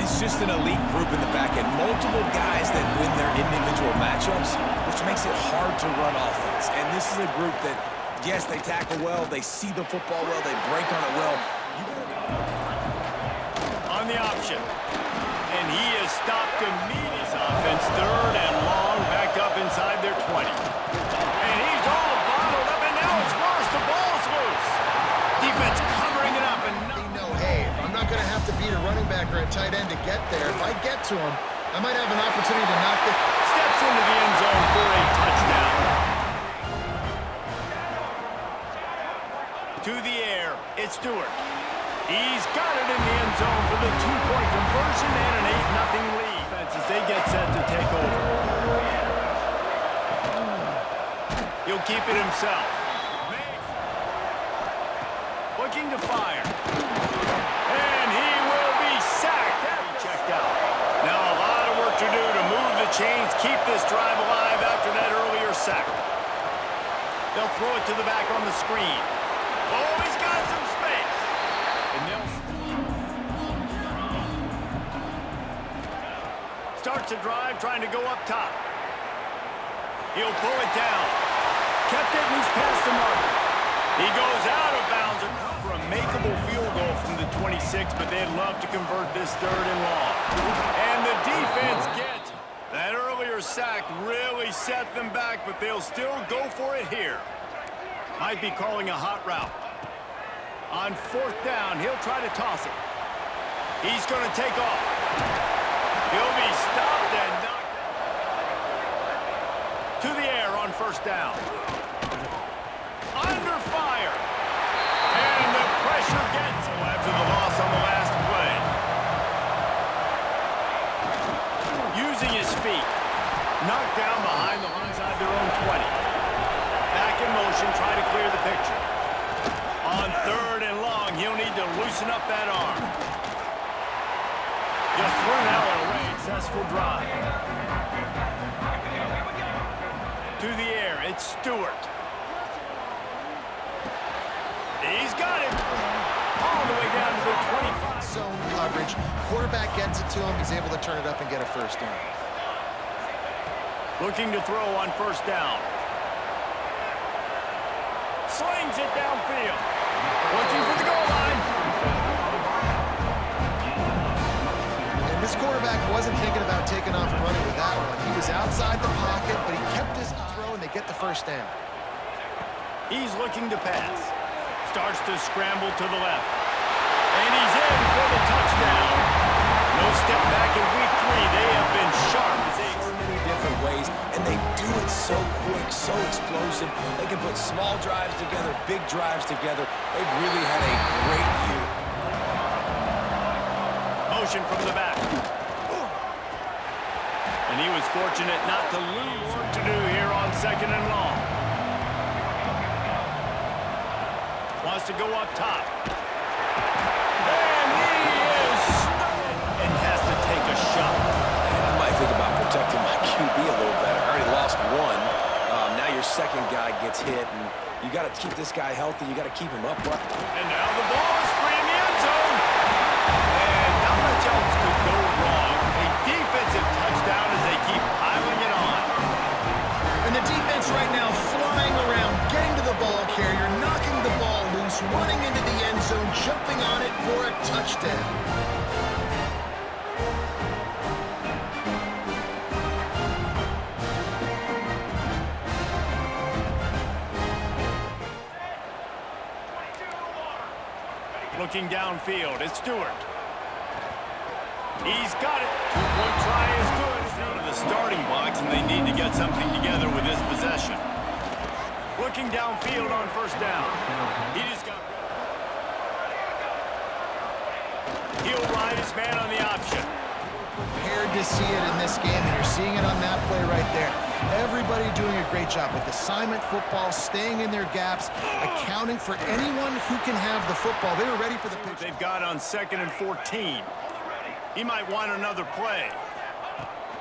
it's just an elite group in the back end. Multiple guys that win their individual matchups, which makes it hard to run offense. And this is a group that, yes, they tackle well, they see the football well, they break on it well. On the option. And he is stopped to meet his offense. 3rd and long, back up inside their 20. And he's all bottled up, and now it's worse. The ball's loose. Defense covering it up. And They know, hey, if I'm not going to have to beat a running back or a tight end to get there, if I get to him, I might have an opportunity to knock the... Steps into the end zone for a touchdown. To the air, it's Stewart. He's got it in the end zone for the 2-point conversion and an 8-0 lead. As they get set to take over. He'll keep it himself. Looking to fire. And he will be sacked. Checked out. Now a lot of work to do to move the chains, keep this drive alive after that earlier sack. They'll throw it to the back on the screen. Oh, he's got some space. And they'll starts a drive trying to go up top. He'll pull it down. Kept it and he's past the mark. He goes out of bounds for a makeable field goal from the 26, but they'd love to convert this 3rd and long. And the defense gets it. That earlier sack really set them back, but they'll still go for it here. Might be calling a hot route. On 4th down, he'll try to toss it. He's going to take off. He'll be stopped and knocked to the air on 1st down. Under fire. And the pressure gets him after the loss on the last play. Using his feet. Knocked down behind the inside their own 20. Back in motion, try to clear the picture. On 3rd and long, he'll need to loosen up that arm. Just threw that one away. Successful drive. To the air, it's Stewart. He's got it. All the way down to the 25. Zone coverage. Quarterback gets it to him. He's able to turn it up and get a 1st down. Looking to throw on 1st down. Slings it downfield. Looking for the goal line. And this quarterback wasn't thinking about taking off and running with that one. He was outside the pocket, but he kept his throw, and they get the 1st down. He's looking to pass. Starts to scramble to the left. And he's in for the touchdown. No step back in week 3. They have been sharp. So many different ways, and they do it so quick, so explosive. They can put small drives together, big drives together. They've really had a great year. Motion from the back. And he was fortunate not to lose work to do here on 2nd and long. Wants to go up top. And he is snowed and has to take a shot. I might think about protecting my QB a little better. I already lost one. Now your 2nd guy gets hit, and you got to keep this guy healthy. You got to keep him upright. And now the ball is free in the end zone. And not much else could go wrong. A defensive touchdown as they keep piling it on. And the defense right now flying around, getting to the ball carrier, knocking the ball loose, running into the end zone, jumping on it for a touchdown. Looking downfield, it's Stewart. He's got it. 2-point try is good. It's out of the starting box, and they need to get something together with this possession. Looking downfield on 1st down. He just got... He'll ride his man on the option. Prepared to see it in this game, and you're seeing it on that play right there. Everybody doing a great job with assignment football, staying in their gaps, accounting for anyone who can have the football. They were ready for the pitch. They've got on 2nd and 14. He might want another play.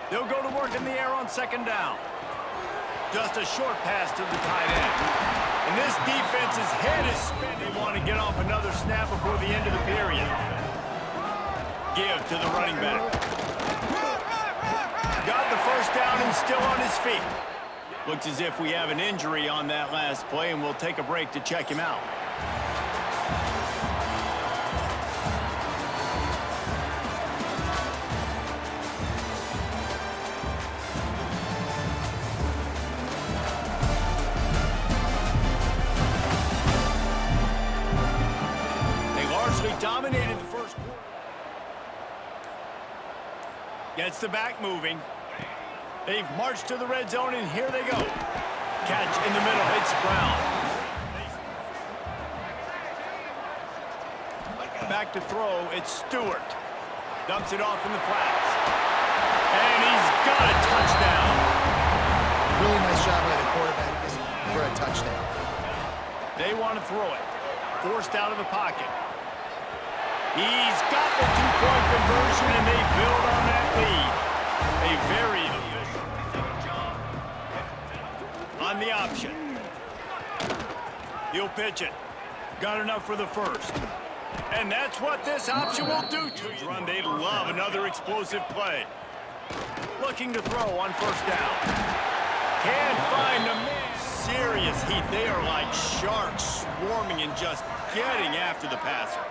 They'll go to work in the air on 2nd down. Just a short pass to the tight end. And this defense's head is spinning. They want to get off another snap before the end of the period. give to the running back. Got the first down and still on his feet. Looks as if we have an injury on that last play, and we'll take a break to check him out. Dominated the first quarter. Gets the back moving. They've marched to the red zone, and here they go. Catch in the middle. It's Brown. Back to throw. It's Stewart. Dumps it off in the flats. And he's got a touchdown. Really nice job by the quarterback for a touchdown. They want to throw it. Forced out of the pocket. He's got the two-point conversion, and they build on that lead. A very efficient on the option. He'll pitch it. Got enough for the first. And that's what this option will do to you. Run, they love another explosive play. Looking to throw on first down. Can't find the man. Serious heat. They are like sharks swarming and just getting after the passer.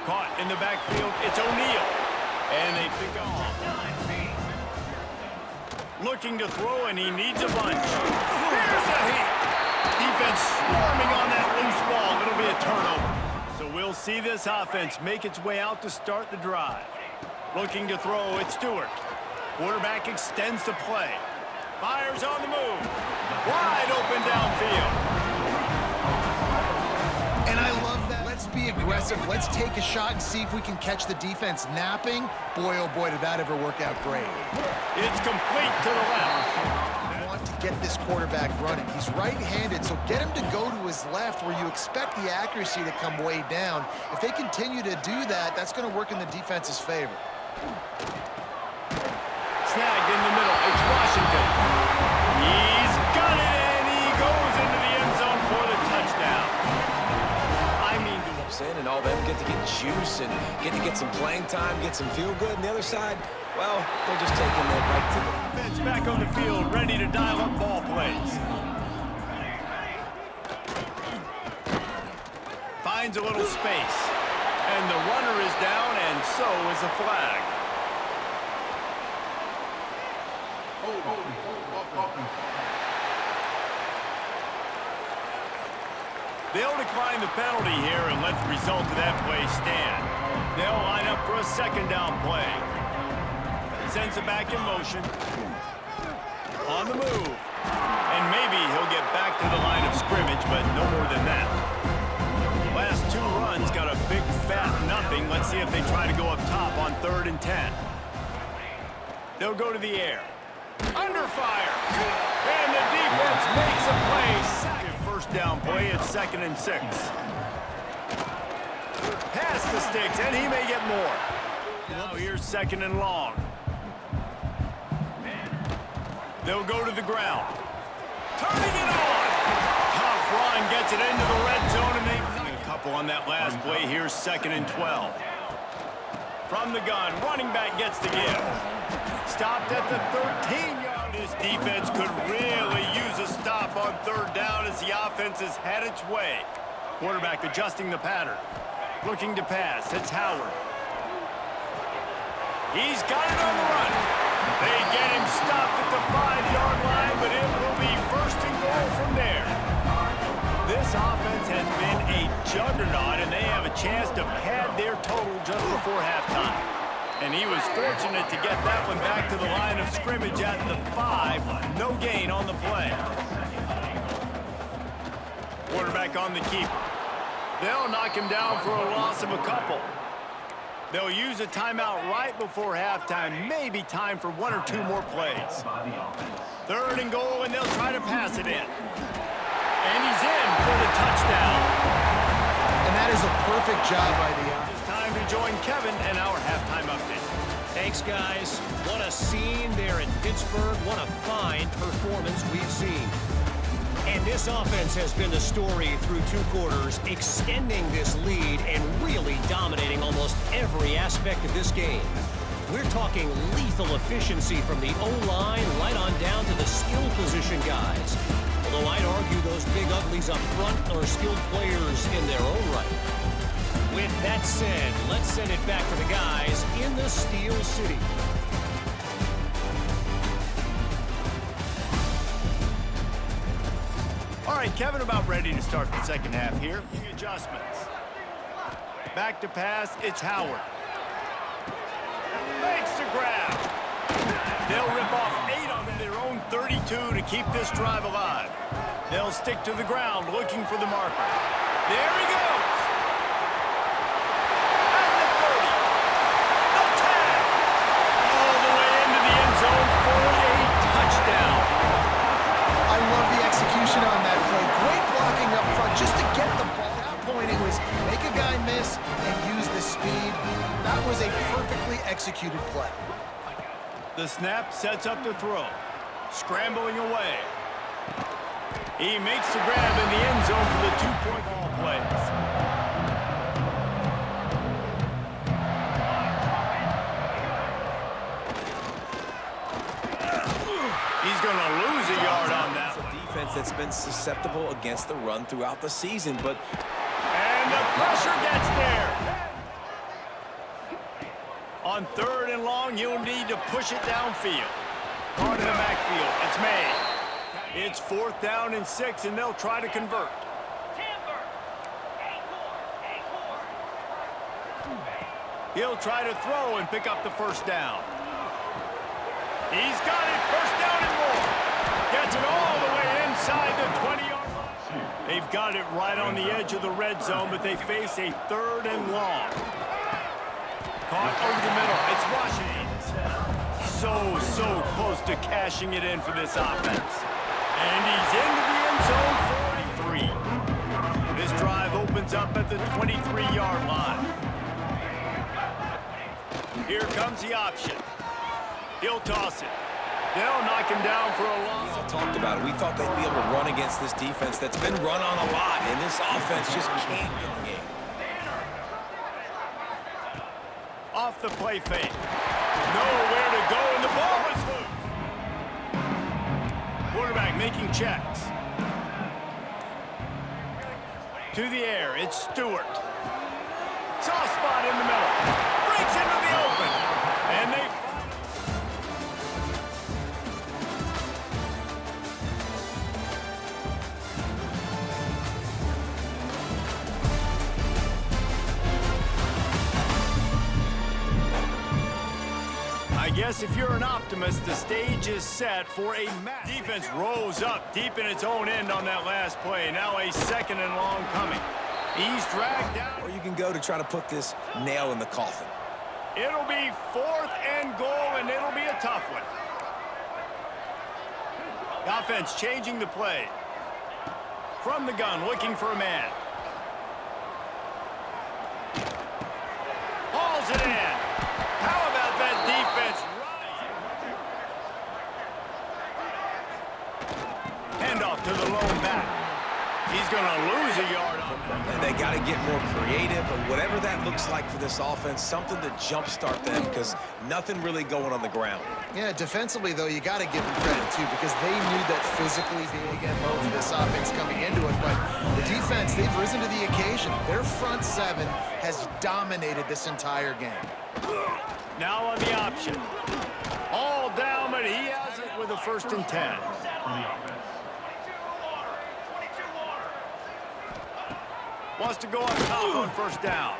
Caught in the backfield, it's O'Neal. And they pick off. Looking to throw, and he needs a bunch. There's a hit. Defense swarming on that loose ball. It'll be a turnover. So we'll see this offense make its way out to start the drive. Looking to throw, it's Stewart. Quarterback extends the play. Fires on the move. Wide open downfield. And I love that. Let's be aggressive. Let's take a shot and see if we can catch the defense napping. Boy, oh boy, did that ever work out great. It's complete to the left. I want to get this quarterback running. He's right-handed, so get him to go to his left where you expect the accuracy to come way down. If they continue to do that, that's going to work in the defense's favor. Snagged in the middle. It's Washington. He's got it, and he goes into the end zone for the touchdown. And all them get to get juice and get some playing time, get some feel good. And the other side, well, they're just taking that right to the defense back on the field, ready to dial up ball plays. Finds a little space. And the runner is down, and so is a flag. They'll decline the penalty here and let the result of that play stand. They'll line up for a second down play. Sends it back in motion. On the move. And maybe he'll get back to the line of scrimmage, but no more than that. Last two runs got a big fat nothing. Let's see if they try to go up top on 3rd and 10. They'll go to the air. Under fire. And the defense makes a play. First down play, it's 2nd and 6. Pass the sticks, and he may get more. Now here's 2nd and long. They'll go to the ground. Turning it on. Tough run gets it into the red zone, and they've a couple on that last play. Here's 2nd and 12. From the gun, running back gets the give. Stopped at the 13-yard. This defense could really use a stop on 3rd down as the offense has had its way. Quarterback adjusting the pattern. Looking to pass. It's Howard. He's got it on the run. They get him stopped at the 5-yard line, but it will be 1st and goal from there. This offense has been a juggernaut, and they have a chance to pad their total just before halftime. And he was fortunate to get that one back to the line of scrimmage at the 5. No gain on the play. Quarterback on the keeper. They'll knock him down for a loss of a couple. They'll use a timeout right before halftime. Maybe time for 1 or 2 more plays. 3rd and goal, and they'll try to pass it in. And he's in for the touchdown. And that is a perfect job by the offense. It's time to join Kevin and our halftime update. Thanks, guys. What a scene there in Pittsburgh. What a fine performance we've seen. And And this offense has been the story through 2 quarters, extending this lead and really dominating almost every aspect of this game. We're talking lethal efficiency from the O-line right on down to the skill position guys. Although I'd argue those big uglies up front are skilled players in their own right. With that said, let's send it back to the guys in the Steel City. All right, Kevin, about ready to start the second half here. Adjustments. Back to pass, it's Howard. Makes the grab. They'll rip off 8 on their own 32 to keep this drive alive. They'll stick to the ground looking for the marker. There he goes. At the 30. The tag. All the way into the end zone for a touchdown. I love the execution on that play. Great blocking up front just to get the ball. At that point, it was make a guy miss and use the speed. That was a perfectly executed play. The snap sets up the throw. Scrambling away. He makes the grab in the end zone for the 2-point ball plays. He's going to lose a yard on that one. Defense that's been susceptible against the run throughout the season, but... And the pressure gets there. On 3rd and long, you'll need to push it downfield. Caught in the backfield. It's made. It's 4th down and 6, and they'll try to convert. He'll try to throw and pick up the 1st down. He's got it. 1st down and more. Gets it all the way inside the 20-yard line. They've got it right on the edge of the red zone, but they face a 3rd and long. Caught over the middle. It's Washington. So close to cashing it in for this offense. And he's into the end zone for a 3. This drive opens up at the 23-yard line. Here comes the option. He'll toss it. They'll knock him down for a loss. I talked about it. We thought they'd be able to run against this defense that's been run on a lot, and this offense just can't get the game. Off the play fake. Nowhere to go, and the ball is loose. Quarterback making checks. To the air, it's Stewart. Soft spot in the middle. Breaks into the open. And they... I guess if you're an optimist, the stage is set for a match. Defense rose up deep in its own end on that last play. Now a 2nd and long coming. He's dragged down. Or you can go to try to put this nail in the coffin. It'll be 4th and goal, and it'll be a tough one. The offense changing the play. From the gun, looking for a man. Hauls it in. How about that defense? Handoff to the lone back. He's going to lose a yard on that. And they got to get more creative, or whatever that looks like for this offense, something to jumpstart them, because nothing really going on the ground. Yeah, defensively, though, you got to give them credit, too, because they knew that physically being again low for this offense coming into it. But the defense, they've risen to the occasion. Their front 7 has dominated this entire game. Now on the option. All down, but he has it with a 1st and 10. Wants to go up top on 1st down.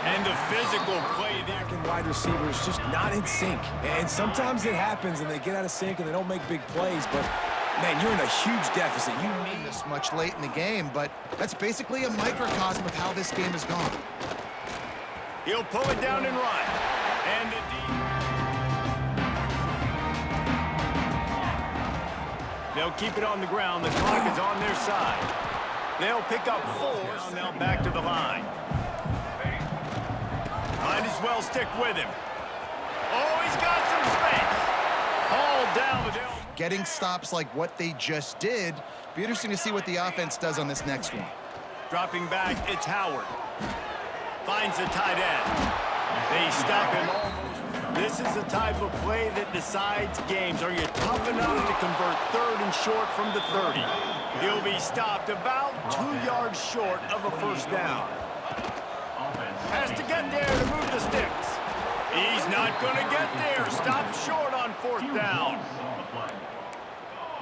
And the physical play there. And wide receivers just not in sync. And sometimes it happens and they get out of sync and they don't make big plays. But, man, you're in a huge deficit. You need This much late in the game, but that's basically a microcosm of how this game has gone. He'll pull it down and run. And the they'll keep it on the ground. The clock is on their side. They'll pick up 4. Now back to the line. Might as well stick with him. Oh, he's got some space. Hauled down with getting stops like what they just did. Be interesting to see what the offense does on this next one. Dropping back, it's Howard. Finds the tight end. They stop him almost. This is the type of play that decides games. Are you tough enough to convert 3rd and short from the 30? He'll be stopped about 2 yards short of a first down. Has to get there to move the sticks. He's not going to get there. Stopped short on 4th down.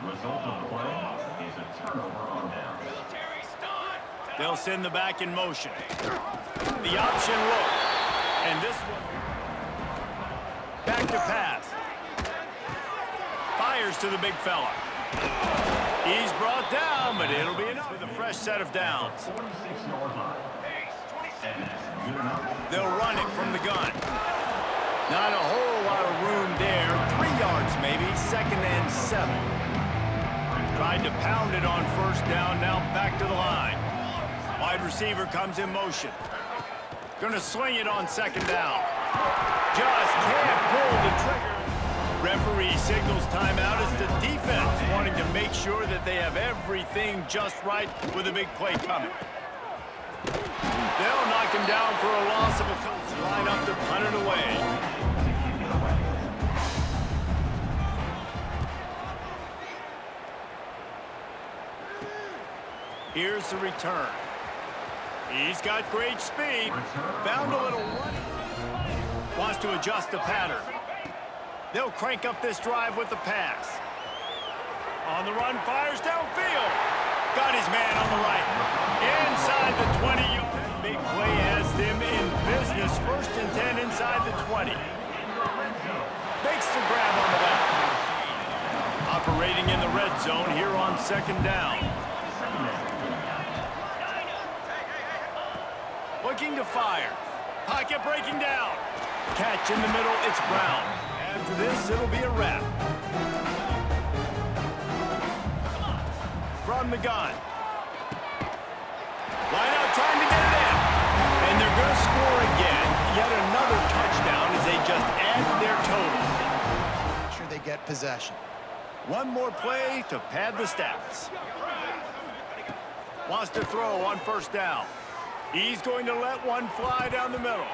Result of the play is a turnover on down. They'll send the back in motion. The option look. And this one. Back to pass. Fires to the big fella. He's brought down, but it'll be enough with a fresh set of downs. 46-yard line. They'll run it from the gun. Not a whole lot of room there. 3 yards maybe, 2nd and 7. Tried to pound it on 1st down, now back to the line. Wide receiver comes in motion. Gonna swing it on 2nd down. Just can't pull the trigger. Referee signals timeout as the defense wanting to make sure that they have everything just right with a big play coming. They'll knock him down for a loss of a touch. Line up to punt it away. Here's the return. He's got great speed. Found a little run. Wants to adjust the pattern. They'll crank up this drive with the pass. On the run, fires downfield. Got his man on the right. Inside the 20-yard. Big play has them in business. 1st and 10 inside the 20. Makes the grab on the back. Operating in the red zone here on 2nd down. Looking to fire. Pocket breaking down. Catch in the middle, it's Brown. After this, it'll be a wrap. From the gun. Line out trying to get it in. And they're going to score again. Yet another touchdown as they just add their total. Make sure they get possession. One more play to pad the stats. Wants to throw on 1st down. He's going to let one fly down the middle.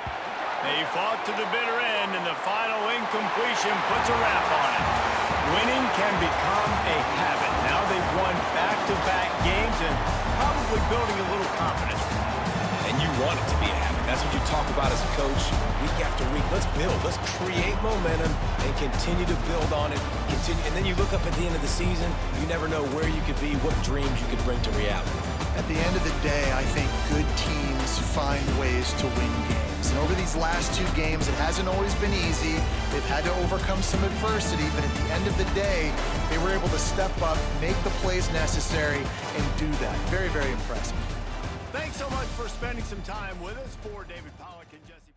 They fought to the bitter end, and the final incompletion puts a wrap on it. Winning can become a habit. Now they've won back-to-back games and probably building a little confidence. And you want it to be a habit. That's what you talk about as a coach week after week. Let's build. Let's create momentum and continue to build on it. And then you look up at the end of the season, you never know where you could be, what dreams you could bring to reality. At the end of the day, I think good teams find ways to win games. And over these last 2 games, it hasn't always been easy. They've had to overcome some adversity, but at the end of the day, they were able to step up, make the plays necessary, and do that. Very, very impressive. Thanks so much for spending some time with us. For David Pollack and Jesse.